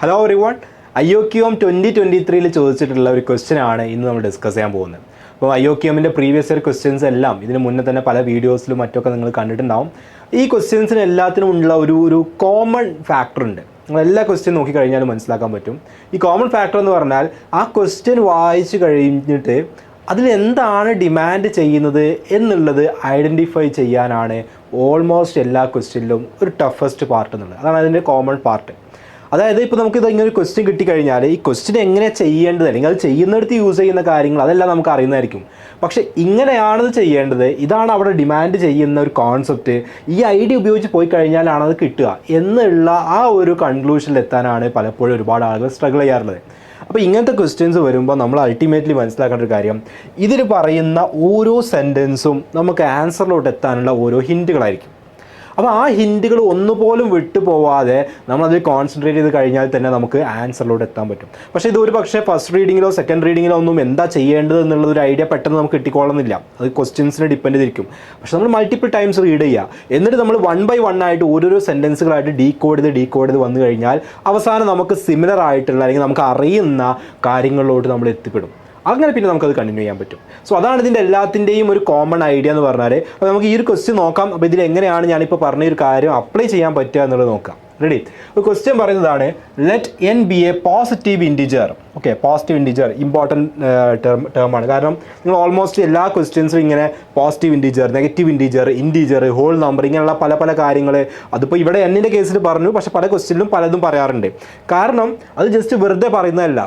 Hello everyone, IOQM 2023 ചോദിച്ചിട്ടുള്ള ഒരു question ആണ് ഇന്ന് നമ്മൾ ഡിസ്കസ് ചെയ്യാൻ പോകുന്നത്. അപ്പോൾ IOQMൻ്റെ പ്രീവിയസ് ഇയർ ക്വസ്റ്റ്യൻസ് എല്ലാം ഇതിന് മുന്നേ തന്നെ പല വീഡിയോസിലും മറ്റൊക്കെ നിങ്ങൾ കണ്ടിട്ടുണ്ടാവും. ഈ ക്വസ്റ്റ്യൻസിന് എല്ലാത്തിനും ഉള്ള ഒരു കോമൺ ഫാക്ടർ ഉണ്ട്. നിങ്ങൾ എല്ലാ ക്വസ്റ്റ്യൻ നോക്കിക്കഴിഞ്ഞാലും മനസ്സിലാക്കാൻ പറ്റും. ഈ കോമൺ ഫാക്ടർ എന്ന് പറഞ്ഞാൽ ആ ക്വസ്റ്റ്യൻ വായിച്ച് കഴിഞ്ഞിട്ട് അതിലെന്താണ് ഡിമാൻഡ് ചെയ്യുന്നത് എന്നുള്ളത് ഐഡൻറ്റിഫൈ ചെയ്യാനാണ് ഓൾമോസ്റ്റ് എല്ലാ ക്വസ്റ്റ്യനിലും ഒരു ടഫസ്റ്റ് പാർട്ട് എന്നുള്ളത്. അതാണ് അതിൻ്റെ കോമൺ പാർട്ട്. അതായത് ഇപ്പോൾ നമുക്കിത് ഇങ്ങനെ ഒരു ക്വസ്റ്റ്യൻ കിട്ടിക്കഴിഞ്ഞാൽ ഈ ക്വസ്റ്റ്യൻ എങ്ങനെ ചെയ്യേണ്ടത്, അല്ലെങ്കിൽ അത് ചെയ്യുന്നിടത്ത് യൂസ് ചെയ്യുന്ന കാര്യങ്ങൾ അതെല്ലാം നമുക്ക് അറിയുന്നതായിരിക്കും. പക്ഷേ ഇങ്ങനെയാണത് ചെയ്യേണ്ടത്, ഇതാണ് അവിടെ ഡിമാൻഡ് ചെയ്യുന്ന ഒരു കോൺസെപ്റ്റ്, ഈ ഐഡിയ ഉപയോഗിച്ച് പോയി കഴിഞ്ഞാലാണ് അത് കിട്ടുക എന്നുള്ള ആ ഒരു കൺക്ലൂഷനിൽ എത്താനാണ് പലപ്പോഴും ഒരുപാട് ആളുകൾ സ്ട്രഗിൾ ചെയ്യാറുള്ളത്. അപ്പോൾ ഇങ്ങനത്തെ ക്വസ്റ്റ്യൻസ് വരുമ്പോൾ നമ്മൾ അൾട്ടിമേറ്റ്ലി മനസ്സിലാക്കേണ്ട ഒരു കാര്യം, ഇതിൽ പറയുന്ന ഓരോ സെൻറ്റൻസും നമുക്ക് ആൻസറിലോട്ട് എത്താനുള്ള ഓരോ ഹിൻറ്റുകളായിരിക്കും. അപ്പോൾ ആ ഹിൻറ്റുകൾ ഒന്നുപോലും വിട്ടു പോവാതെ നമ്മളതിൽ കോൺസെൻട്രേറ്റ് ചെയ്ത് കഴിഞ്ഞാൽ തന്നെ നമുക്ക് ആൻസറിലോട്ട് എത്താൻ പറ്റും. പക്ഷേ ഇത് ഒരു പക്ഷേ ഫസ്റ്റ് റീഡിങ്ങിലോ സെക്കൻഡ് റീഡിങ്ങിലോ ഒന്നും എന്താ ചെയ്യേണ്ടത് എന്നുള്ളൊരു ഐഡിയ പെട്ടെന്ന് നമുക്ക് കിട്ടിക്കോളുന്നില്ല. അത് ക്വസ്റ്റ്യൻസിനെ ഡിപ്പെൻഡ് ചെയ്തിരിക്കും. പക്ഷേ നമ്മൾ മൾട്ടിപ്പിൾ ടൈംസ് റീഡ് ചെയ്യുക, എന്നിട്ട് നമ്മൾ 1 by 1 ആയിട്ട് ഓരോരോ സെൻറ്റൻസുകളായിട്ട് ഡീകോഡ് ചെയ്ത് വന്നു കഴിഞ്ഞാൽ അവസാനം നമുക്ക് സിമിലർ ആയിട്ടുള്ള അല്ലെങ്കിൽ നമുക്ക് അറിയുന്ന കാര്യങ്ങളിലോട്ട് നമ്മൾ എത്തിപ്പെടും. അങ്ങനെ പിന്നെ നമുക്കത് കണ്ടിന്യൂ ചെയ്യാൻ പറ്റും. സോ അതാണ് ഇതിൻ്റെ എല്ലാത്തിൻ്റെയും ഒരു കോമൺ ഐഡിയ എന്ന് പറഞ്ഞാൽ. അപ്പോൾ നമുക്ക് ഈ ഒരു ക്വസ്റ്റ്യൻ നോക്കാം. അപ്പോൾ ഇതിൽ എങ്ങനെയാണ് ഞാനിപ്പോൾ പറഞ്ഞ ഒരു കാര്യം അപ്ലൈ ചെയ്യാൻ പറ്റുക എന്നുള്ളത് നോക്കാം. റെഡി? ഒരു ക്വസ്റ്റ്യൻ പറയുന്നതാണ്, let n be a positive integer. Okay, positive integer important ടേമാണ്. കാരണം നിങ്ങൾ ഓൾമോസ്റ്റ് എല്ലാ ക്വസ്റ്റ്യൻസും ഇങ്ങനെ positive integer, negative integer, whole number, ഇങ്ങനെയുള്ള പല കാര്യങ്ങൾ, അതിപ്പോൾ ഇവിടെ എന്നിൻ്റെ കേസിൽ പറഞ്ഞു, പക്ഷേ പല ക്വസ്റ്റ്യനിലും പലതും പറയാറുണ്ട്. കാരണം അത് ജസ്റ്റ് വെറുതെ പറയുന്നതല്ല,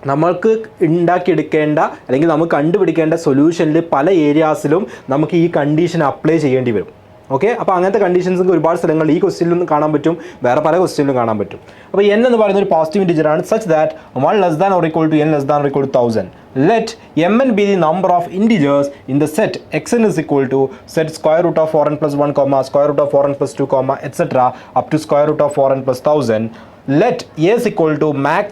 നമ്മൾക്ക് ഉണ്ടാക്കിയെടുക്കേണ്ട അല്ലെങ്കിൽ നമുക്ക് കണ്ടുപിടിക്കേണ്ട സൊല്യൂഷനിൽ പല ഏരിയാസിലും നമുക്ക് ഈ കണ്ടീഷൻ അപ്ലൈ ചെയ്യേണ്ടി വരും. ഓക്കെ, അപ്പോൾ അങ്ങനത്തെ കണ്ടീഷൻസ് ഒരുപാട് സ്ഥലങ്ങളിൽ ഈ ക്വസ്റ്റ്യനിലും കാണാൻ പറ്റും, വേറെ പല ക്വസ്റ്റ്യനിലും കാണാൻ പറ്റും. അപ്പോൾ n എന്ന് പറയുന്ന ഒരു പോസിറ്റീവ് ഇൻറ്റിജറാണ്. Such that 1 less than or equal to n less than or equal to 1000. Let mn be the number of integers in the set xn is equal to set square root of 4n plus 1 comma square root of 4n plus 2 comma etc. up to square root of 4n plus 1000. Let a is equal to max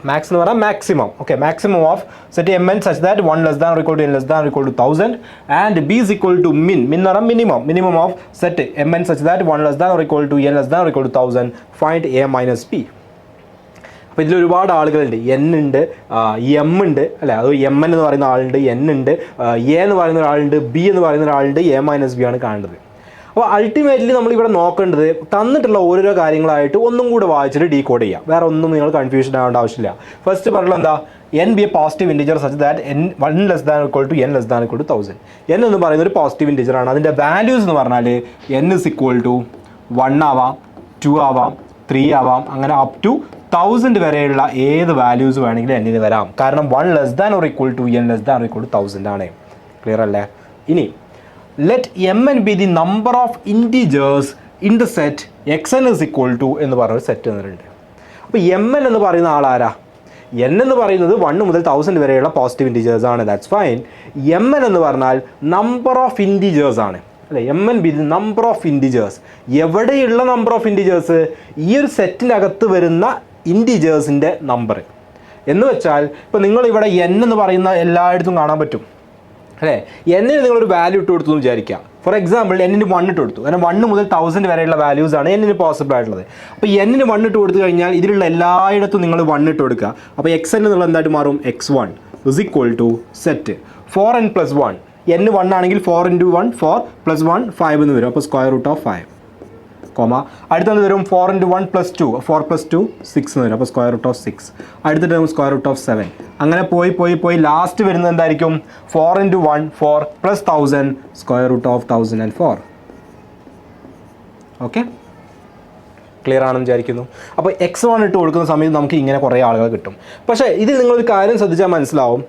എന്ന് പറഞ്ഞാൽ maximum. Okay, maximum of set mn such that 1 less than or equal to n less than or equal to 1000 and b is equal to min എന്ന് പറഞ്ഞാൽ minimum of set mn such that 1 less than or equal to n less than or equal to 1000. Find a minus b. അപ്പോൾ ഇതിൽ ഒരുപാട് ആളുകളുണ്ട്. n ഉണ്ട്, m ഉണ്ട്, അല്ലേ? അത് mn എന്ന് പറയുന്ന ആളുണ്ട്, n ഉണ്ട്, a എന്ന് പറയുന്ന ഒരാളുണ്ട്, b എന്ന് പറയുന്ന ഒരാളുണ്ട്, a minus b ആണ് കാണുന്നത്. അപ്പോൾ അൾട്ടിമേറ്റ്ലി നമ്മളിവിടെ നോക്കേണ്ടത് തന്നിട്ടുള്ള ഓരോരോ കാര്യങ്ങളായിട്ട് ഒന്നും കൂടെ വായിച്ചിട്ട് ഡീകോഡ് ചെയ്യാം. വേറെ ഒന്നും നിങ്ങൾ കൺഫ്യൂഷൻ ആവേണ്ട ആവശ്യമില്ല. ഫസ്റ്റ് പറഞ്ഞത് എന്താ? n be a positive integer such that n 1 less than or equal to n less than or equal to 1000. n എന്ന് പറയുന്ന ഒരു പോസിറ്റീവ് ഇൻറ്റിജർ ആണ്. അതിൻ്റെ വാല്യൂസ് എന്ന് പറഞ്ഞാൽ n is equal to 1 ആവാം, 2 ആവാം, 3 ആവാം, അങ്ങനെ അപ് ടു 1000 വരെയുള്ള ഏത് വാല്യൂസ് വേണമെങ്കിലും എന്നിന് വരാം. കാരണം 1 less than or equal to n less than or equal to 1000 ആണ്. ക്ലിയർ അല്ലേ? ഇനി let mn be the number of integers in the set xn is equal to എന്ന് പറഞ്ഞൊരു സെറ്റ് തന്നിട്ടുണ്ട്. അപ്പോൾ mn എന്ന് പറയുന്ന ആളാരാ? n എന്ന് പറയുന്നത് 1 മുതൽ 1000 വരെയുള്ള പോസിറ്റീവ് ഇൻറ്റിജേഴ്സ് ആണ്. That's fine. mn എന്ന് പറഞ്ഞാൽ നമ്പർ ഓഫ് ഇൻറ്റിജേഴ്സ് ആണ്, അല്ലേ? mn be the number of integers. എവിടെയുള്ള നമ്പർ ഓഫ് ഇൻറ്റിജേഴ്സ്? ഈ ഒരു സെറ്റിനകത്ത് വരുന്ന ഇൻറ്റിജേഴ്സിൻ്റെ നമ്പർ. എന്ന് വെച്ചാൽ ഇപ്പോൾ നിങ്ങളിവിടെ n എന്ന് പറയുന്ന എല്ലായിടത്തും കാണാൻ പറ്റും, അല്ലേ? എന്നിന് നിങ്ങളൊരു വാല്യൂ ഇട്ട് കൊടുത്തു എന്ന് വിചാരിക്കുക. ഫോർ എക്സാമ്പിൾ എന്നിന് 1 ഇട്ട് കൊടുത്തു. കാരണം 1 മുതൽ 1000 വരെയുള്ള വാല്യൂസാണ് എന്നിന് പോസിബിൾ ആയിട്ടുള്ളത്. അപ്പോൾ എന്നിന് 1 ഇട്ട് കൊടുത്തു കഴിഞ്ഞാൽ ഇതിലുള്ള എല്ലായിടത്തും നിങ്ങൾ 1 ഇട്ട് കൊടുക്കുക. അപ്പോൾ xn എന്നുള്ള എന്തായിട്ട് മാറും? x1 is equal to set 4n plus 1. n 1 ആണെങ്കിൽ 4 into 1 4 plus 1 5 എന്ന് വരും. അപ്പോൾ സ്ക്വയർ റൂട്ട് ഓഫ് 5 കോമ അടുത്തത് വരും 4 into 1 plus 2 4 plus 2 6 എന്ന് വരും. അപ്പോൾ സ്ക്വയർ റൂട്ട് ഓഫ് 6. അടുത്ത ടേം സ്ക്വയർ റൂട്ട് ഓഫ് 7. അങ്ങനെ പോയി ലാസ്റ്റ് വരുന്നത് എന്തായിരിക്കും? 4 into 1 4 plus 1000 square root of 1004. Okay, clear ആണെന്ന് വിചാരിക്കുന്നു. അപ്പോൾ x1 ഇട്ട് കൊടുക്കുന്ന സമയത്ത് നമുക്ക് ഇങ്ങനെ കുറേ ആളുകൾ കിട്ടും. പക്ഷേ ഇതിൽ നിങ്ങളൊരു കാര്യം ശ്രദ്ധിച്ചാൽ മനസ്സിലാവും,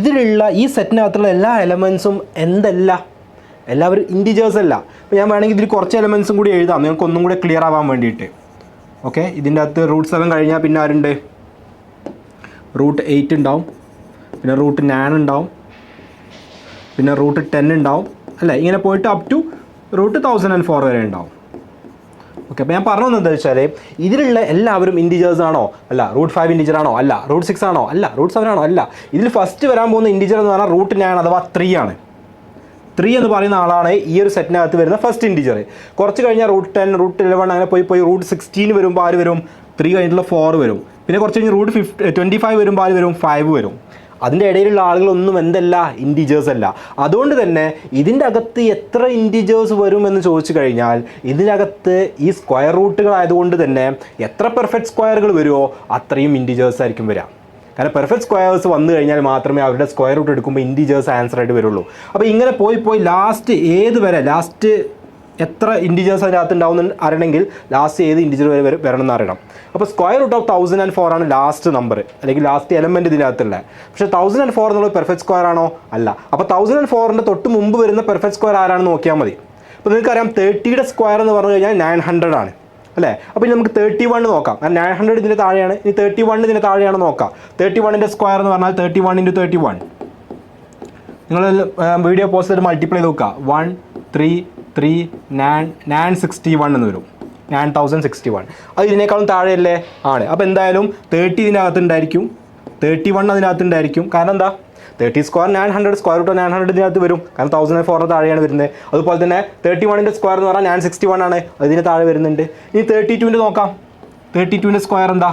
ഇതിലുള്ള ഈ സെറ്റിനകത്തുള്ള എല്ലാ എലമെൻസും എന്തല്ല, എല്ലാവരും ഇൻറ്റിജേഴ്സ് അല്ല. അപ്പോൾ ഞാൻ വേണമെങ്കിൽ ഇതിൽ കുറച്ച് എലമെൻസും കൂടി എഴുതാം, നിങ്ങൾക്ക് ഒന്നും കൂടെ ക്ലിയർ ആവാൻ വേണ്ടിയിട്ട്. ഓക്കെ, ഇതിൻ്റെ അകത്ത് റൂട്ട് 7 കഴിഞ്ഞാൽ പിന്നെ ആരുണ്ട്? റൂട്ട് 8 ഉണ്ടാവും, പിന്നെ റൂട്ട് 9 ഉണ്ടാവും, പിന്നെ റൂട്ട് 10 ഉണ്ടാവും, അല്ലേ? ഇങ്ങനെ പോയിട്ട് അപ് ടു റൂട്ട് 1004 വരെ ഉണ്ടാവും. ഓക്കെ, അപ്പോൾ ഞാൻ പറഞ്ഞു എന്താ വെച്ചാൽ ഇതിലുള്ള എല്ലാവരും ഇൻറ്റിജേഴ്സ് ആണോ? അല്ല. റൂട്ട് 5 ഇൻറ്റിജർ ആണോ? അല്ല. റൂട്ട് 6 ആണോ? അല്ല. റൂട്ട് 7 ആണോ? അല്ല. ഇതിൽ ഫസ്റ്റ് വരാൻ പോകുന്ന ഇൻറ്റിജർ എന്ന് പറഞ്ഞാൽ റൂട്ട് 9 അഥവാ 3 ആണ്. 3 എന്ന് പറയുന്ന ആളാണ് ഈ ഒരു സെറ്റിനകത്ത് വരുന്ന ഫസ്റ്റ് ഇൻറ്റിജർ. കുറച്ച് കഴിഞ്ഞാൽ റൂട്ട് 10 റൂട്ട് 11 അങ്ങനെ പോയി റൂട്ട് 16 വരുമ്പോൾ ആര് വരും? 3 കഴിഞ്ഞിട്ടുള്ള 4 വരും. പിന്നെ കുറച്ച് കഴിഞ്ഞ് റൂട്ട് 25 വരുമ്പോൾ ആര് വരും? 5 വരും. അതിൻ്റെ ഇടയിലുള്ള ആളുകളൊന്നും എന്തല്ല, ഇൻറ്റിജേഴ്സ് അല്ല. അതുകൊണ്ട് തന്നെ ഇതിൻ്റെ അകത്ത് എത്ര ഇൻറ്റിജേഴ്സ് വരും എന്ന് ചോദിച്ചു കഴിഞ്ഞാൽ ഇതിനകത്ത് ഈ സ്ക്വയർ റൂട്ടുകളായതുകൊണ്ട് തന്നെ എത്ര പെർഫെക്റ്റ് സ്ക്വയറുകൾ വരുമോ അത്രയും ഇൻറ്റിജേഴ്സ് ആയിരിക്കും വരിക. കാരണം പെർഫെക്റ്റ് സ്ക്വയേഴ്സ് വന്നു കഴിഞ്ഞാൽ മാത്രമേ അവരുടെ സ്ക്വയർ റൂട്ട് എടുക്കുമ്പോൾ ഇൻറ്റിജേഴ്സ് ആൻസർ ആയിട്ട് വരുള്ളൂ. അപ്പോൾ ഇങ്ങനെ പോയി ലാസ്റ്റ് ഏത് വരെ, ലാസ്റ്റ് എത്ര ഇൻറ്റിജേഴ്സ് അതിനകത്ത് ഉണ്ടാവും അറിയണമെങ്കിൽ ലാസ്റ്റ് ഏത് ഇൻറ്റിജർ വരെ വരണം എന്ന് അറിയണം. അപ്പോൾ സ്ക്വയർ റൂട്ട് ഓഫ് 1004 ആണ് ലാസ്റ്റ് നമ്പർ, അല്ലെങ്കിൽ ലാസ്റ്റ് എലമെൻറ്റ് ഇതിനകത്തുള്ള. പക്ഷേ 1004 എന്നുള്ളത് പെർഫെക്റ്റ് സ്ക്വയർ ആണോ? അല്ല. അപ്പോൾ 1004ൻ്റെ തൊട്ട് മുമ്പ് വരുന്ന പെർഫെക്റ്റ് സ്ക്വയർ ആരാണെന്ന് നോക്കിയാൽ മതി. അപ്പോൾ നിങ്ങൾക്കറിയാം 30യുടെ സ്ക്വയർ എന്ന് പറഞ്ഞു കഴിഞ്ഞാൽ 900 ആണ് അല്ലേ. അപ്പോൾ ഇനി നമുക്ക് 31 നോക്കാം. കാരണം 900 ഇതിൻ്റെ താഴെയാണ്, ഇനി 31 ഇതിൻ്റെ താഴെയാണെന്ന് നോക്കാം. 31ൻ്റെ സ്ക്വയർ എന്ന് പറഞ്ഞാൽ 31 × 31. നിങ്ങൾ വീഡിയോ പോസ്റ്റ് ചെയ്ത് മൾട്ടിപ്ലൈ ചെയ്ത് നോക്കുക. 1 3 3 961 എന്ന് വരും. 9061. അത് ഇതിനേക്കാളും താഴെയല്ലേ? ആണ്. അപ്പോൾ എന്തായാലും 30 ഇതിനകത്തുണ്ടായിരിക്കും, 31 അതിനകത്തുണ്ടായിരിക്കും. കാരണം എന്താ? 30 സ്ക്വയർ 900, സ്ക്വയർ റൂട്ട് 900 ഇതിനകത്ത് വരും. കാരണം 1004 താഴെയാണ് വരുന്നത്. അതുപോലെ തന്നെ 31ൻ്റെ സ്ക്വയർ എന്ന് പറഞ്ഞാൽ 961 ആണ്, അതിന് താഴെ വരുന്നുണ്ട്. ഇനി 32ൻ്റെ നോക്കാം. 32ൻ്റെ സ്ക്വയർ എന്താ?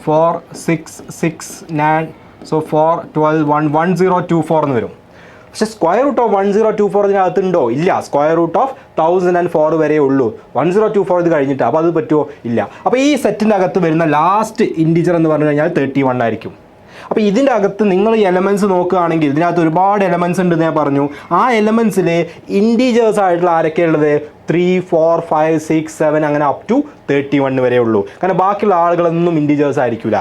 4 6 6 9, സോ 4 12 1 1024 എന്ന് വരും. പക്ഷേ സ്ക്വയർ റൂട്ട് ഓഫ് 1024 ഇതിനകത്തുണ്ടോ? ഇല്ല. സ്ക്വയർ റൂട്ട് ഓഫ് 1004 വരെ ഉള്ളൂ. 1024 ഇത് കഴിഞ്ഞിട്ട്. അപ്പോൾ അത് പറ്റുമോ? ഇല്ല. അപ്പോൾ ഈ സെറ്റിൻ്റെ അകത്ത് വരുന്ന ലാസ്റ്റ് ഇൻറ്റിജർ എന്ന് പറഞ്ഞു കഴിഞ്ഞാൽ 31 ആയിരിക്കും. അപ്പോൾ ഇതിൻ്റെ അകത്ത് നിങ്ങൾ എലമെൻറ്റ്സ് നോക്കുകയാണെങ്കിൽ ഇതിനകത്ത് ഒരുപാട് എലമെൻറ്റ്സ് ഉണ്ടെന്ന് ഞാൻ പറഞ്ഞു. ആ എലമെൻറ്റ്സിൽ ഇൻറ്റീജേഴ്സ് ആയിട്ടുള്ള ആരൊക്കെയുള്ളത്? 3 4 5 6 7 അങ്ങനെ അപ് ടു 31 വരെ ഉള്ളൂ. കാരണം ബാക്കിയുള്ള ആളുകളൊന്നും ഇൻറ്റീജേഴ്സ് ആയിരിക്കില്ല.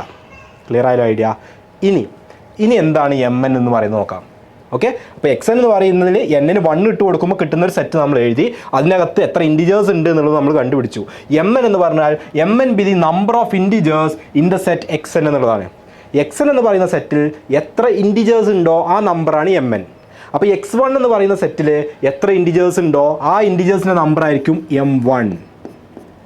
ക്ലിയർ ആയാലും ഐഡിയ? ഇനി എന്താണ് MN എന്ന് പറയുന്നത് നോക്കാം. ഓക്കെ. അപ്പോൾ XN എന്ന് പറയുന്നതിൽ N-ന് 1 ഇട്ട് കൊടുക്കുമ്പോൾ കിട്ടുന്ന ഒരു സെറ്റ് നമ്മൾ എഴുതി. അതിനകത്ത് എത്ര ഇൻറ്റിജേഴ്സ് ഉണ്ട് എന്നുള്ളത് നമ്മൾ കണ്ടുപിടിച്ചു. MN എന്ന് പറഞ്ഞാൽ MN be the number of integers in the set XN എന്നുള്ളതാണ്. XN എന്ന് പറയുന്ന സെറ്റിൽ എത്ര ഇൻറ്റിജേഴ്സ് ഉണ്ടോ ആ നമ്പറാണ് MN. അപ്പോൾ X1 എന്ന് പറയുന്ന സെറ്റിൽ എത്ര ഇൻറ്റിജേഴ്സ് ഉണ്ടോ ആ ഇൻറ്റിജേഴ്സിൻ്റെ നമ്പർ ആയിരിക്കും M1.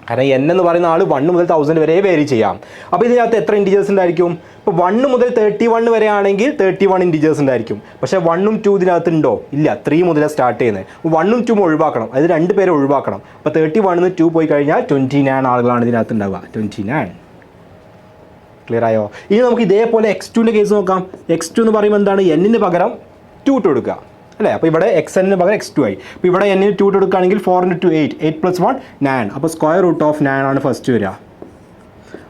കാരണം N എന്ന് പറയുന്ന ആൾ 1 മുതൽ 1000 വരെ വേരി ചെയ്യാം. അപ്പോൾ ഇതിനകത്ത് എത്ര ഇൻറ്റിജേഴ്സ് ഉണ്ടായിരിക്കും? ഇപ്പോൾ 1 മുതൽ 31 വരെ ആണെങ്കിൽ 31 ഇൻറ്റിജേഴ്സ് ഉണ്ടായിരിക്കും. പക്ഷേ 1ഉം 2 ഇതിനകത്ത് ഉണ്ടോ? ഇല്ല. 3 മുതൽ സ്റ്റാർട്ട് ചെയ്യുന്നത്. 1ഉം 2ഉം ഒഴിവാക്കണം. അത് 2 പേരെ ഒഴിവാക്കണം. അപ്പോൾ 31 2 പോയി കഴിഞ്ഞാൽ 29 ആളുകളാണ് ഇതിനകത്ത് ഉണ്ടാവുക. 29. ക്ലിയർ ആയോ? ഇനി നമുക്ക് ഇതേപോലെ X2ൻ്റെ കേസ് നോക്കാം. X2 എന്ന് പറയുമ്പോൾ എന്താണ്? N-ന് പകരം 2 ഇട്ട് കൊടുക്കുക അല്ലേ. അപ്പോൾ ഇവിടെ XN-ന് പകരം X2 ആയി. അപ്പോൾ ഇവിടെ N-ന് 2 ഇട്ട് കൊടുക്കുകയാണെങ്കിൽ 4 × 2 8 8 + 1 9. അപ്പോൾ സ്ക്വയർ റൂട്ട് ഓഫ് 9 ആണ് ഫസ്റ്റ് വരിക.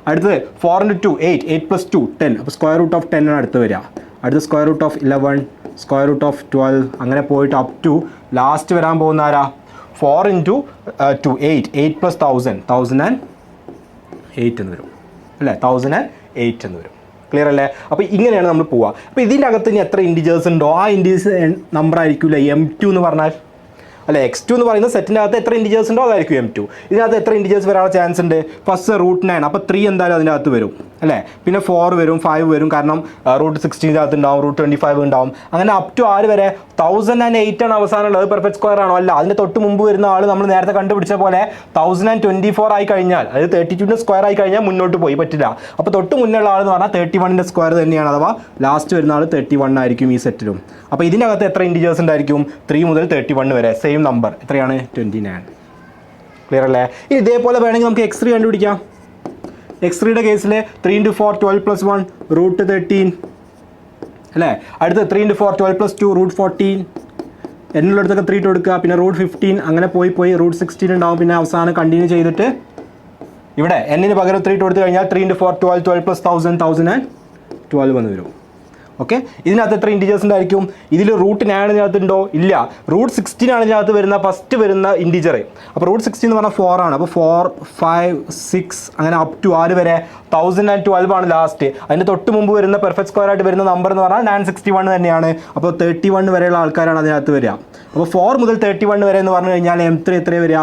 അടുത്തത് 4 × 2 8 8 + 2 10. അപ്പോൾ സ്ക്വയർ റൂട്ട് ഓഫ് 10 ആണ് അടുത്ത് വരിക. അടുത്ത square root of 11, square root of 12, അങ്ങനെ പോയിട്ട് അപ് ടു ലാസ്റ്റ് വരാൻ പോകുന്ന ആരാ? 4 × 2 8 8 + 1000 1008 എന്ന് വരും അല്ലേ. 1008 എന്ന് വരും. ക്ലിയർ അല്ലേ? അപ്പോൾ ഇങ്ങനെയാണ് നമ്മൾ പോവുക. അപ്പോൾ ഇതിൻ്റെ അകത്ത് ഇനി എത്ര ഇൻറ്റിജേഴ്സ് ഉണ്ടോ ആ ഇൻറ്റിജേഴ്സ് നമ്പർ ആയിരിക്കില്ല M2 എന്ന് പറഞ്ഞാൽ അല്ലേ. X2 എന്ന് പറയുന്ന സെറ്റിൻ്റെ അകത്ത് എത്ര ഇൻറ്റിജേഴ്സ് ഉണ്ടോ അതായിരിക്കും M2. ഇതിനകത്ത് എത്ര ഇൻറ്റിജേഴ്സ് വരാനുള്ള ചാൻസ് ഉണ്ട്? First root 9. അപ്പോൾ 3 എന്തായാലും അതിൻ്റെ അകത്ത് വരും അല്ലേ. പിന്നെ 4 വരും, 5 വരും, കാരണം റൂട്ട് 16 അകത്ത് ഉണ്ടാവും, റൂട്ട് 25 ഉണ്ടാവും. അങ്ങനെ അപ് ടു ആര് വരെ? 1008 ആണ് അവസാനമുള്ളത്. അത് പെർഫെക്റ്റ് സ്ക്വയർ ആണോ? അല്ല. അതിൻ്റെ തൊട്ട് മുമ്പ് വരുന്ന ആൾ നമ്മൾ നേരത്തെ കണ്ടുപിടിച്ച പോലെ 1024 ആയി കഴിഞ്ഞാൽ, അതായത് 32ൻ്റെ സ്ക്വയർ ആയി കഴിഞ്ഞാൽ മുന്നോട്ട് പോയി പറ്റില്ല. അപ്പോൾ തൊട്ട് മുന്നുള്ള ആൾ എന്ന് പറഞ്ഞാൽ 31ൻ്റെ സ്ക്വയർ തന്നെയാണ്. അഥവാ ലാസ്റ്റ് വരുന്ന ആൾ 31 ആയിരിക്കും ഈ സെറ്റിലും. അപ്പോൾ ഇതിൻ്റെ അകത്ത് എത്ര ഇൻറ്റിജേഴ്സ് ഉണ്ടായിരിക്കും? 3 മുതൽ 31 വരെ സെയിം നമ്പർ. എത്രയാണ്? 29. ക്ലിയർ അല്ലേ? ഇനി ഇതേപോലെ വേണമെങ്കിൽ നമുക്ക് X3 കണ്ടുപിടിക്കാം. X3യുടെ കേസിൽ 3 × 4 12 + 1 റൂട്ട് 13 അല്ലേ. അടുത്ത് 3 × 4 12 + 2 റൂട്ട് 14. എന്നുള്ളടത്തൊക്കെ 3 ഇട്ട് കൊടുക്കുക. പിന്നെ റൂട്ട് 15 അങ്ങനെ പോയി റൂട്ട് 16 ഉണ്ടാവും. പിന്നെ അവസാനം കണ്ടിന്യൂ ചെയ്തിട്ട് ഇവിടെ N-ന് പകരം 3 ഇട്ട് കൊടുത്തു കഴിഞ്ഞാൽ 3 × 4 12 12 + 1000 1012 എന്ന് വരും. ഓക്കെ. ഇതിനകത്ത് എത്ര ഇൻറ്റിജേഴ്സ് ഉണ്ടായിരിക്കും? ഇതിൽ റൂട്ട് 9 ഇതിനകത്തുണ്ടോ? ഇല്ല. റൂട്ട് 16 ആണ് ഇതിനകത്ത് വരുന്ന ഫസ്റ്റ് വരുന്ന ഇൻറ്റിജർ. അപ്പോൾ റൂട്ട് 16 എന്ന് പറഞ്ഞാൽ 4 ആണ്. അപ്പോൾ 4 5 6 അങ്ങനെ അപ് ടു ആര് വരെ? 1012 ആണ് ലാസ്റ്റ്. അതിൻ്റെ തൊട്ട് മുമ്പ് വരുന്ന പെർഫെക്റ്റ് സ്ക്വയർ ആയിട്ട് വരുന്ന നമ്പർ എന്ന് പറഞ്ഞാൽ 961 തന്നെയാണ്. അപ്പോൾ 31 വരെയുള്ള ആൾക്കാരാണ് അതിനകത്ത് വരിക. അപ്പോൾ 4 മുതൽ 31 വരെ എന്ന് പറഞ്ഞു കഴിഞ്ഞാൽ M3 എത്ര വരിക?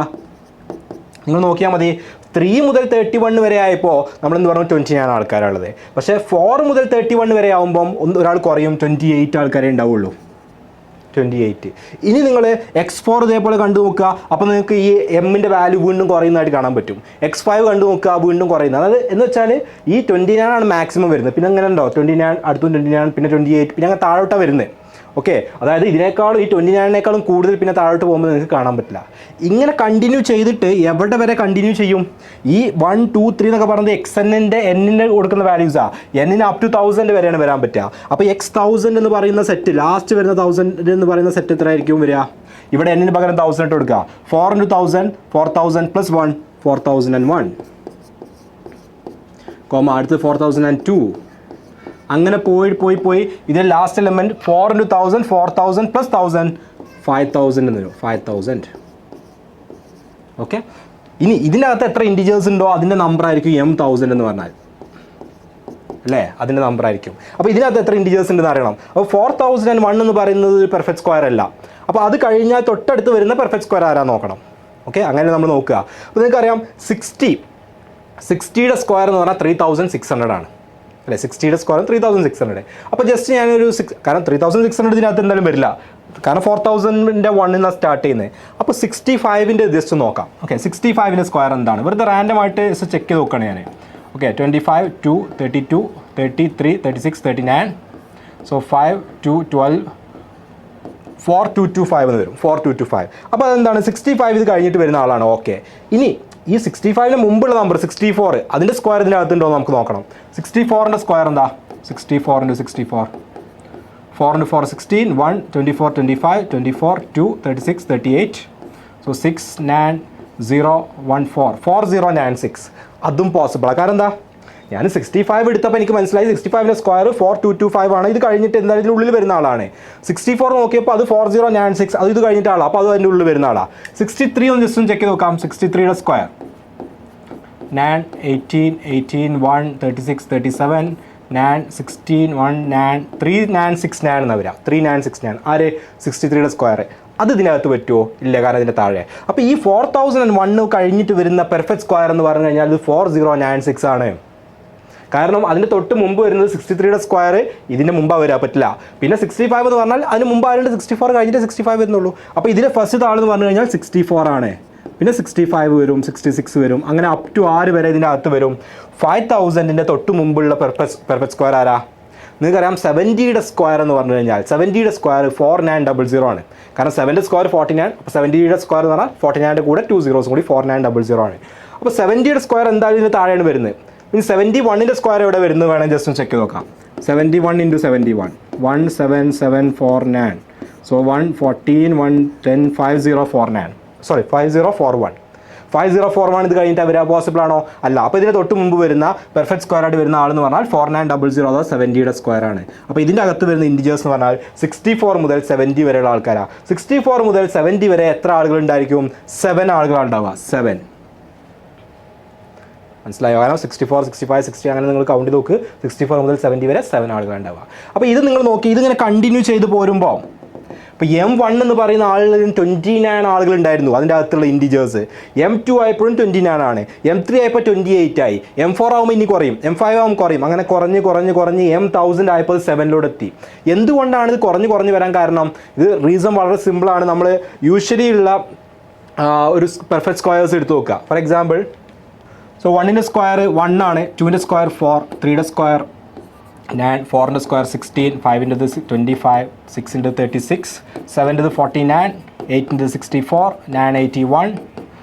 നിങ്ങൾ നോക്കിയാൽ മതി. 3 മുതൽ 31 വരെ ആയപ്പോൾ നമ്മളെന്ന് പറഞ്ഞു 29 ആൾക്കാരുള്ളത്. പക്ഷേ 4 മുതൽ 31 വരെ ആകുമ്പം ഒരാൾ കുറയും, 28 ആൾക്കാരെ ഉണ്ടാവുള്ളൂ. 28. ഇനി നിങ്ങൾ X4 ഇതേപോലെ കണ്ടു നോക്കുക. അപ്പോൾ നിങ്ങൾക്ക് ഈ M-ൻ്റെ വാല്യൂ വീണ്ടും കുറയുന്നതായിട്ട് കാണാൻ പറ്റും. X5 കണ്ടു നോക്കുക, വീണ്ടും കുറയുന്നത്. അതായത് എന്ന് വെച്ചാൽ ഈ 29 ആണ് മാക്സിമം വരുന്നത്. പിന്നെ അങ്ങനെ ഉണ്ടോ 29 അടുത്തും 29 പിന്നെ 28 പിന്നെ അങ്ങനെ താഴോട്ടാണ് വരുന്നത്. ഓക്കെ, അതായത് ഇതിനേക്കാളും ഈ 29നേക്കാളും കൂടുതൽ പിന്നെ താഴോട്ട് പോകുമ്പോൾ നിങ്ങൾക്ക് കാണാൻ പറ്റില്ല. ഇങ്ങനെ കണ്ടിന്യൂ ചെയ്തിട്ട് എവിടെ വരെ കണ്ടിന്യൂ ചെയ്യും? ഈ 1 2 3 എന്നൊക്കെ പറയുന്നത് എന്നിൻ്റെ കൊടുക്കുന്ന വാല്യൂസാണ്. എന്നിന് അപ് ടു 1000 വരെയാണ് വരാൻ പറ്റുക. അപ്പോൾ x1000 എന്ന് പറയുന്ന സെറ്റ്, ലാസ്റ്റ് വരുന്ന 1000 എന്ന് പറയുന്ന സെറ്റ് എത്ര ആയിരിക്കും വരിക? ഇവിടെ എന്നിന് പകരം 1000 ഇട്ട് കൊടുക്കുക. 4 × 1000 4000 + 1 4001, അടുത്ത് 4002. അങ്ങനെ പോയി ഇതിൻ്റെ ലാസ്റ്റ് എലമെൻറ്റ് 4 × 1000 4000 + 1000 5000 എന്ന് വരും. 5000. ഓക്കെ, ഇനി ഇതിനകത്ത് എത്ര ഇൻറ്റിജേഴ്സ് ഉണ്ടോ അതിൻ്റെ നമ്പർ ആയിരിക്കും m1000 എന്ന് പറഞ്ഞാൽ, അല്ലേ? അതിൻ്റെ നമ്പർ ആയിരിക്കും. അപ്പോൾ ഇതിനകത്ത് എത്ര ഇൻറ്റിജേഴ്സ് ഉണ്ടെന്ന് അറിയണം. അപ്പോൾ 4001 എന്ന് പറയുന്നത് ഒരു പെർഫെക്റ്റ് സ്ക്വയർ അല്ല. അപ്പോൾ അത് കഴിഞ്ഞാൽ തൊട്ടടുത്ത് വരുന്ന പെർഫെക്റ്റ് സ്ക്വയർ ആരാന്ന് നോക്കണം. ഓക്കെ, അങ്ങനെ നമ്മൾ നോക്കുക. അപ്പോൾ നിങ്ങൾക്കറിയാം 60യുടെ സ്ക്വയർ എന്ന് പറഞ്ഞാൽ 3600 ആണ്, അല്ലേ? 60യുടെ സ്ക്വയർ 3600. അപ്പോൾ ജസ്റ്റ് ഞാനൊരു കാരണം 3600 ഇതിനകത്ത് എന്തായാലും വരില്ല, കാരണം 4000ൻ്റെ 1 നിന്നാണ് സ്റ്റാർട്ട് ചെയ്യുന്നത്. അപ്പോൾ 65ൻ്റെ ജസ്റ്റ് നോക്കാം. ഓക്കെ, 65ൻ്റെ സ്ക്വയർ എന്താണ്? വെറുതെ റാൻഡമായിട്ട് ചെക്ക് ചെയ്ത് നോക്കുകയാണ് ഞാൻ. ഓക്കെ, 25 2 32 33 36 39. സോ 5 2 12 4225 എന്ന് വരും. 4225. അപ്പോൾ അതെന്താണ്? 65 ഇത് കഴിഞ്ഞിട്ട് വരുന്ന ആളാണ്. ഓക്കെ, ഇനി ഈ 65ന് മുമ്പുള്ള നമ്പർ 64, അതിൻ്റെ സ്ക്വയർ ഇതിനകത്തുണ്ടോ നമുക്ക് നോക്കണം. 64ൻ്റെ സ്ക്വയർ എന്താ? 64 × 64. 4 × 4 16 1 24 25 24 2 36 38. സോ 6 9 0 1 4 4096. അതും പോസിബിളാണ്. കാരണം എന്താ? ഞാൻ 65 എടുത്തപ്പോൾ എനിക്ക് മനസ്സിലായി 65ൻ്റെ സ്ക്വയർ 4225 ആണ്. ഇത് കഴിഞ്ഞിട്ട് എന്തായാലും ഇതിനുള്ളിൽ വരുന്ന ആളാണ്. 64 നോക്കിയപ്പോൾ അത് 4096, അത് ഇത് കഴിഞ്ഞിട്ട് ആളാണ്. അപ്പോൾ അത് അതിൻ്റെ ഉള്ളിൽ വരുന്ന ആളാണ്. 63 ഒന്ന് ജസ്റ്റ് ചെക്ക് ചെയ്ത് നോക്കാം. 63യുടെ സ്ക്വയർ 9 18 18 1 36 37 9 16 1 9 3969 എന്നാണ് വരിക. 3969 ആര്? 63യുടെ സ്ക്വയർ. അത് ഇതിനകത്ത് പറ്റുമോ? ഇല്ല, കാരണം ഇതിൻ്റെ താഴെ. അപ്പോൾ ഈ 4001 കഴിഞ്ഞിട്ട് വരുന്ന പെർഫെക്റ്റ് സ്ക്വയർ എന്ന് പറഞ്ഞു കഴിഞ്ഞാൽ ഇത് 4096 ആണ്. കാരണം അതിൻ്റെ തൊട്ട് മുമ്പ് വരുന്നത് 63യുടെ സ്ക്വയർ, ഇതിൻ്റെ മുമ്പ് വരാൻ പറ്റില്ല. പിന്നെ 65 എന്ന് പറഞ്ഞാൽ അതിന് മുമ്പ് ആയതുകൊണ്ട് 64 കഴിഞ്ഞിട്ട് 65 വരുന്നുള്ളൂ. അപ്പോൾ ഇതിൻ്റെ ഫസ്റ്റ് താളെന്ന് പറഞ്ഞു കഴിഞ്ഞാൽ 64 ആണ്. പിന്നെ 65 വരും, 66 വരും, അങ്ങനെ അപ് ടു 6 വരെ ഇതിൻ്റെ അകത്ത് വരും. 5000ൻ്റെ തൊട്ട് മുമ്പുള്ള പെർഫെക്റ്റ് സ്ക്വയർ ആരാ? നിങ്ങൾക്കറിയാം 70യുടെ സ്ക്വയർ എന്ന് പറഞ്ഞു കഴിഞ്ഞാൽ 70യുടെ സ്ക്വയർ 4900 ആണ്. കാരണം 7ൻ്റെ സ്ക്വയർ 49, അപ്പോൾ 70യുടെ സ്ക്വയർ എന്ന് പറഞ്ഞാൽ 49ൻ്റെ കൂടെ 2 zeros കൂടി 4900 ആണ്. അപ്പോൾ 70യുടെ സ്ക്വയർ എന്തായാലും ഇതിന് താഴെയാണ് വരുന്നത്. ഇനി 71ൻ്റെ സ്ക്വയർ എവിടെ വരുന്നത് വേണം ജസ്റ്റ് ഒന്ന് ചെക്ക് ചെയ്ത് നോക്കാം. 71 × 71 17749. സോ 114 110 5041. 5041 ഇത് കഴിഞ്ഞിട്ട് വരിക പോസിബിൾ ആണോ? അല്ല. അപ്പോൾ ഇതിന് തൊട്ട് മുമ്പ് വരുന്ന പെർഫെക്റ്റ് സ്ക്വയർ ആയിട്ട് വരുന്ന ആളെന്ന് പറഞ്ഞാൽ 4900, അതായത് 70യുടെ സ്ക്വയർ ആണ്. അപ്പോൾ ഇതിൻ്റെ അകത്ത് വരുന്ന ഇൻറ്റിജേഴ്സ് എന്ന് പറഞ്ഞാൽ 64 മുതൽ 70 വരെയുള്ള ആൾക്കാരാണ്. 64 മുതൽ 70 വരെ എത്ര ആളുകളുണ്ടായിരിക്കും? 7 ആളുകളുണ്ടാവുക. 7. മനസ്സിലായോ? കാരണം 64 65 60 അങ്ങനെ നിങ്ങൾ കൗണ്ട് ചെയ്ത് നോക്ക്. 64 മുതൽ 70 വരെ 7 ആളുകളുണ്ടാവുക. അപ്പോൾ ഇത് നിങ്ങൾ നോക്കി ഇതിങ്ങനെ കണ്ടിന്യൂ ചെയ്ത് പോരുമ്പോൾ ഇപ്പോൾ M1 എന്ന് പറയുന്ന ആളുകളിൽ 29 ആളുകളുണ്ടായിരുന്നു അതിൻ്റെ അകത്തുള്ള ഇൻറ്റിജേഴ്സ്. M2 ആയപ്പോഴും 29 ആണ്. M3 ആയപ്പോൾ 28 ആയി. M4 ആകുമ്പോൾ ഇനി കുറയും. M5 ആകുമ്പോൾ കുറയും. അങ്ങനെ കുറഞ്ഞ് M1000 ആയപ്പോൾ 7 എത്തി. എന്തുകൊണ്ടാണ് ഇത് കുറഞ്ഞ് വരാൻ കാരണം? ഇത് റീസൺ വളരെ സിമ്പിളാണ്. നമ്മൾ യൂഷ്വലി ഉള്ള ഒരു പെർഫെക്റ്റ് സ്ക്വയേഴ്സ് എടുത്ത് നോക്കുക. ഫോർ എക്സാമ്പിൾ, സോ 1ൻ്റെ സ്ക്വയർ 1 ആണ്, 2ൻ്റെ സ്ക്വയർ 4, 3യുടെ സ്ക്വയർ 9, 4ൻ്റെ സ്ക്വയർ 16, 5ൻ്റെത് 25, 6ൻ്റെ 36, 7ൻ്റെത് 49, 8ൻ്റെത് 64, 9 81,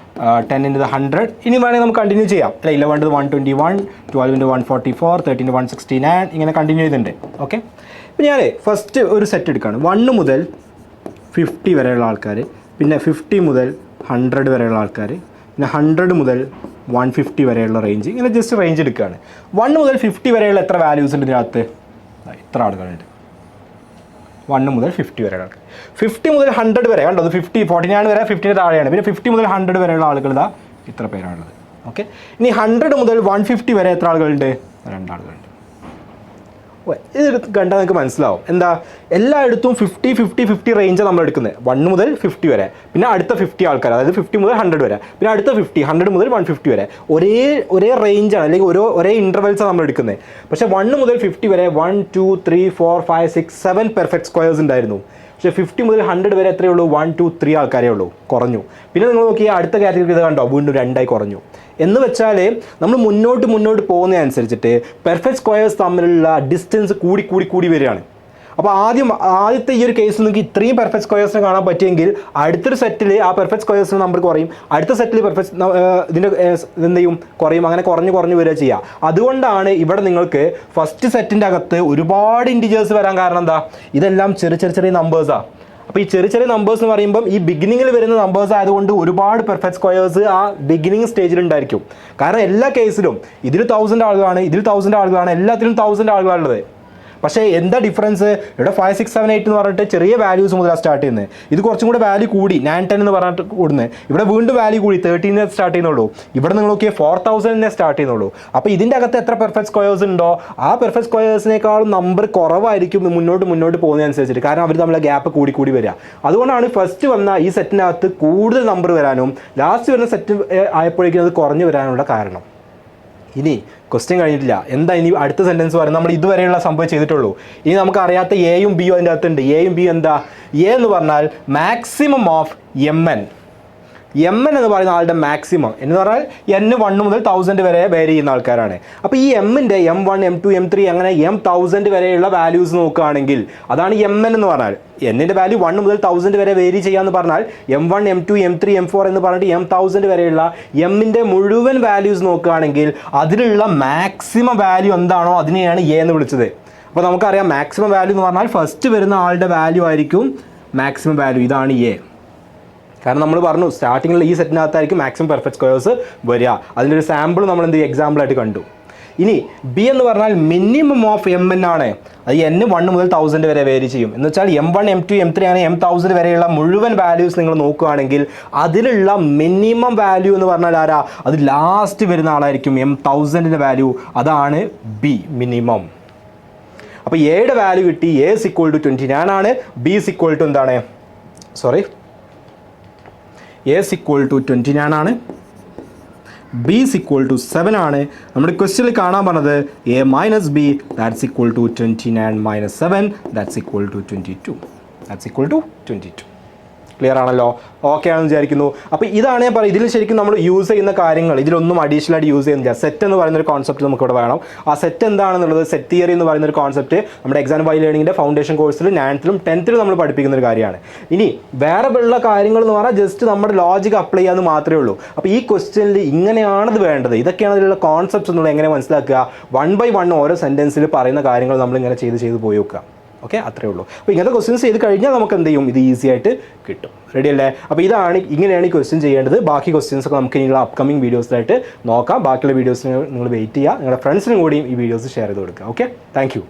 10ൻ്റെത് 100. ഇനി വേണമെങ്കിൽ നമുക്ക് കണ്ടിന്യൂ ചെയ്യാം. അല്ല, 11ൻ്റെത് 121, 12ൻ്റെ 144, 13ൻ്റെ 169, ഇങ്ങനെ കണ്ടിന്യൂ ചെയ്തിട്ടുണ്ട്. ഓക്കെ, ഇപ്പോൾ ഞാൻ ഫസ്റ്റ് ഒരു സെറ്റ് എടുക്കുകയാണ്. 1 മുതൽ 50 വരെയുള്ള ആൾക്കാർ, പിന്നെ 50 മുതൽ 100 വരെയുള്ള ആൾക്കാർ, പിന്നെ 100 മുതൽ 150 വരെയുള്ള റേഞ്ച്, ഇങ്ങനെ ജസ്റ്റ് റേഞ്ച് എടുക്കുകയാണ്. 1 മുതൽ 50 വരെയുള്ള എത്ര വാല്യൂസ് ഉണ്ട് ഇതിനകത്ത്? ഇത്ര ആളുകളുണ്ട്. 1 മുതൽ 50 വരെയുള്ള ആൾക്കാർ. 50 മുതൽ 100 വരെ കണ്ടോ? അത് 50 49 വരെ 50ന് താഴെയാണ്. പിന്നെ 50 മുതൽ 100 വരെയുള്ള ആളുകൾ ഇതാ ഇത്ര പേരാണുള്ളത്. ഓക്കെ, ഇനി 100 മുതൽ 150 വരെ എത്ര ആളുകളുണ്ട്? 2 ആളുകളുണ്ട്. ഇത് കണ്ടാൽ നിങ്ങൾക്ക് മനസ്സിലാവും. എന്താ, എല്ലായിടത്തും 50 റേഞ്ചാണ് നമ്മൾ എടുക്കുന്നത്. 1 മുതൽ 50 വരെ, പിന്നെ അടുത്ത 50 ആൾക്കാർ, അതായത് 50 മുതൽ 100 വരെ, പിന്നെ അടുത്ത 50 100 മുതൽ 150 വരെ, ഒരേ റേഞ്ചാണ്, അല്ലെങ്കിൽ ഒരേ ഇൻ്റർവെൽസാണ് നമ്മൾ എടുക്കുന്നത്. പക്ഷേ 1 മുതൽ 50 വരെ 1 2 3 4 5 6 7 പെർഫെക്റ്റ് സ്ക്വയേഴ്സ് ഉണ്ടായിരുന്നു. പക്ഷേ 50 മുതൽ 100 വരെ എത്രയേ ഉള്ളൂ? 1 2 3 ആൾക്കാരേ ഉള്ളൂ. കുറഞ്ഞു. പിന്നെ നിങ്ങൾ നോക്കിയാൽ അടുത്ത കാറ്റഗറി ഇത് കണ്ടോ, വീണ്ടും 2 ആയി കുറഞ്ഞു. എന്ന് വെച്ചാൽ നമ്മൾ മുന്നോട്ട് പോകുന്നതനുസരിച്ചിട്ട് പെർഫെക്റ്റ് സ്ക്വയേഴ്സ് തമ്മിലുള്ള ഡിസ്റ്റൻസ് കൂടി വരികയാണ്. അപ്പോൾ ആദ്യത്തെ ഈ ഒരു കേസിൽ നിങ്ങൾക്ക് ഇത്രയും പെർഫെക്റ്റ് സ്ക്വയേഴ്സിനെ കാണാൻ പറ്റിയെങ്കിൽ അടുത്തൊരു സെറ്റിൽ ആ പെർഫെക്റ്റ് സ്ക്വയേഴ്സിന് നമ്പർ കുറയും, അടുത്ത സെറ്റിൽ ഇതിൻ്റെ എന്ത് ചെയ്യും, കുറയും, അങ്ങനെ കുറഞ്ഞ് വരിക ചെയ്യുക. അതുകൊണ്ടാണ് ഇവിടെ നിങ്ങൾക്ക് ഫസ്റ്റ് സെറ്റിൻ്റെ അകത്ത് ഒരുപാട് ഇൻറ്റിജേഴ്സ് വരാൻ കാരണം എന്താ, ഇതെല്ലാം ചെറിയ നമ്പേഴ്സാണ്. അപ്പോൾ ഈ ചെറിയ നമ്പേഴ്സ് എന്ന് പറയുമ്പം ഈ ബിഗിനിങ്ങിൽ വരുന്ന നമ്പേഴ്സ് ആയതുകൊണ്ട് ഒരുപാട് പെർഫെക്റ്റ് സ്ക്വയേഴ്സ് ആ ബിഗിനിങ് സ്റ്റേജിൽ ഉണ്ടായിരിക്കും. കാരണം എല്ലാ കേസിലും ഇതിൽ 1000 ആളുകളാണ്, ഇതിൽ 1000 ആളുകളാണ്, എല്ലാത്തിലും 1000 ആളുകളുള്ളത്. പക്ഷേ എന്താ ഡിഫറൻസ്, ഇവിടെ 5, 6, 7, 8 എന്ന് പറഞ്ഞിട്ട് ചെറിയ വാല്യൂസ് മുതലാണ് സ്റ്റാർട്ട് ചെയ്യുന്നത്. ഇത് കുറച്ചും കൂടെ വാല്യൂ കൂടി 9, 10 എന്ന് പറഞ്ഞിട്ട് കൂടുന്നത്. ഇവിടെ വീണ്ടും വാല്യൂ കൂടി 13 സ്റ്റാർട്ട് ചെയ്യുന്നുള്ളൂ. ഇവിടെ നിങ്ങൾ നോക്കിയാൽ 4000 സ്റ്റാർട്ട് ചെയ്യുന്നുള്ളൂ. അപ്പോൾ ഇതിൻ്റെ അകത്ത് എത്ര പെർഫെക്റ്റ് സ്ക്വയേഴ്സ് ഉണ്ടോ ആ പെർഫെക്റ്റ് സ്ക്വയേഴ്സിനേക്കാളും നമ്പർ കുറവായിരിക്കും മുന്നോട്ട് പോകുന്നതനുസരിച്ചിട്ട്. കാരണം അവർ തമ്മിലെ ഗ്യാപ്പ് കൂടി വരിക. അതുകൊണ്ടാണ് ഫസ്റ്റ് വന്ന ഈ സെറ്റിനകത്ത് കൂടുതൽ നമ്പർ വരാനും ലാസ്റ്റ് വരുന്ന സെറ്റ് ആയപ്പോഴേക്കും അത് കുറഞ്ഞു വരാനുള്ള കാരണം. ഇനി ക്വസ്റ്റ്യൻ കഴിഞ്ഞിട്ടില്ല. എന്താ ഇനി അടുത്ത സെൻറ്റൻസ് പറയുന്നത്, നമ്മൾ ഇതുവരെയുള്ള സംഭവം ചെയ്തിട്ടുള്ളൂ. ഇനി നമുക്ക് അറിയാത്ത എയും ബിയും അതിൻ്റെ അകത്തുണ്ട്. എയും ബിയും എന്താ, എ എന്ന് പറഞ്ഞാൽ മാക്സിമം ഓഫ് mn. mn എന്ന് പറയുന്ന ആളുടെ മാക്സിമം എന്ന് പറഞ്ഞാൽ n 1 മുതൽ 1000 വരെ വേരി ചെയ്യുന്ന ആൾക്കാരാണ്. അപ്പോൾ ഈ m-ൻ്റെ m1, m2, m3 അങ്ങനെ m1000 വരെയുള്ള വാല്യൂസ് നോക്കുകയാണെങ്കിൽ അതാണ് mn എന്ന് പറഞ്ഞാൽ. n-ൻ്റെ വാല്യൂ 1 മുതൽ 1000 വരെ വേരി ചെയ്യാന്ന് പറഞ്ഞാൽ m1, m2, m3, m4 എന്ന് പറഞ്ഞിട്ട് m1000 വരെയുള്ള m-ൻ്റെ മുഴുവൻ വാല്യൂസ് നോക്കുകയാണെങ്കിൽ അതിലുള്ള മാക്സിമം വാല്യൂ എന്താണോ അതിനെയാണ് a എന്ന് വിളിച്ചത്. അപ്പോൾ നമുക്കറിയാം മാക്സിമം വാല്യൂ എന്ന് പറഞ്ഞാൽ ഫസ്റ്റ് വരുന്ന ആളുടെ വാല്യൂ ആയിരിക്കും മാക്സിമം വാല്യൂ. ഇതാണ് a. കാരണം നമ്മൾ പറഞ്ഞു സ്റ്റാർട്ടിങ്ങിൽ ഈ സെറ്റിനകത്തായിരിക്കും മാക്സിമം പെർഫെക്റ്റ് സ്ക്വയേഴ്സ് വരിക. അതിൻ്റെ ഒരു സാമ്പിൾ നമ്മൾ എക്സാമ്പിളായിട്ട് കണ്ടു. ഇനി ബി എന്ന് പറഞ്ഞാൽ മിനിമം ഓഫ് mn ആണ്. അത് n 1 മുതൽ 1000 വരെ വേരി ചെയ്യും. എന്ന് വെച്ചാൽ m1, m2, m3 അങ്ങനെ m1000 വരെയുള്ള മുഴുവൻ വാല്യൂസ് നിങ്ങൾ നോക്കുകയാണെങ്കിൽ അതിലുള്ള മിനിമം വാല്യൂ എന്ന് പറഞ്ഞാൽ ആരാ, അത് ലാസ്റ്റ് വരുന്ന ആളായിരിക്കും m1000ൻ്റെ വാല്യൂ. അതാണ് ബി മിനിമം. അപ്പോൾ എയുടെ വാല്യൂ കിട്ടി. a is equal to 29 ആണ്. b is equal to എന്താണ്, a is equal to 29 ആണ്. b is equal to 7 ആണ്. നമ്മുടെ ക്വസ്റ്റ്യനിൽ കാണാൻ പറഞ്ഞത് a minus b that's equal to 29 minus 7 that's equal to 22. That's equal to 22. Clear ആണല്ലോ, ഓക്കെ ആണെന്ന് വിചാരിക്കുന്നു. അപ്പോൾ ഇതാണ് ഞാൻ പറയുന്നത്, ഇതിൽ ശരിക്കും നമ്മൾ യൂസ് ചെയ്യുന്ന കാര്യങ്ങൾ ഇതിലൊന്നും അഡീഷണൽ ആയിട്ട് യൂസ് ചെയ്യുന്നില്ല. സെറ്റ് എന്ന് പറയുന്ന ഒരു കോൺസെപ്റ്റ് നമുക്കിവിടെ വേണം. ആ സെറ്റ് എന്താണെന്നുള്ളത്, സെറ്റ് തിയറി എന്ന് പറയുന്ന ഒരു കോൺസെപ്റ്റ് നമ്മുടെ എക്സാം ബൈ ലേണിങ്ങിൻ്റെ ഫൗണ്ടേഷൻ കോഴ്സിൽ 9th-ലും 10th-ലും നമ്മൾ പഠിപ്പിക്കുന്ന ഒരു കാര്യമാണ്. ഇനി വേറെ ഉള്ള കാര്യങ്ങൾ എന്ന് പറഞ്ഞാൽ ജസ്റ്റ് നമ്മുടെ ലോജിക് അപ്ലൈ ചെയ്യാമെന്ന് മാത്രമേ ഉള്ളൂ. അപ്പോൾ ഈ ക്വസ്റ്റ്യനിൽ ഇങ്ങനെയാണത് വേണ്ടത്, ഇതൊക്കെയാണ് ഇതിലുള്ള കോൺസെപ്റ്റ്സ് എന്നുള്ളത് എങ്ങനെ മനസ്സിലാക്കുക, 1 by 1 ഓരോ സെൻറ്റൻസിൽ പറയുന്ന കാര്യങ്ങൾ നമ്മളിങ്ങനെ ചെയ്ത് പോയി നോക്കുക. ഓക്കെ, അത്രേ ഉള്ളൂ. അപ്പോൾ ഇങ്ങനത്തെ ക്വസ്റ്റ്യൻസ് ചെയ്ത് കഴിഞ്ഞാൽ നമുക്ക് എന്ത് ചെയ്യും, ഇത് ഈസി ആയിട്ട് കിട്ടും. റെഡി അല്ലേ? അപ്പോൾ ഇങ്ങനെയാണ് ഈ ക്വസ്റ്റ്യൻ ചെയ്യേണ്ടത്. ബാക്കി ക്വസ്റ്റ്യൻസ് ഒക്കെ നമുക്ക് ഇനിയുള്ള അപ്കമിങ് വീഡിയോസിലായിട്ട് നോക്കാം. ബാക്കിയുള്ള വീഡിയോസിന് നിങ്ങൾ വെയിറ്റ് ചെയ്യുക. നിങ്ങളുടെ ഫ്രണ്ട്സിനും കൂടിയും ഈ വീഡിയോസ് ഷെയർ ചെയ്ത് കൊടുക്കുക. Okay, thank you.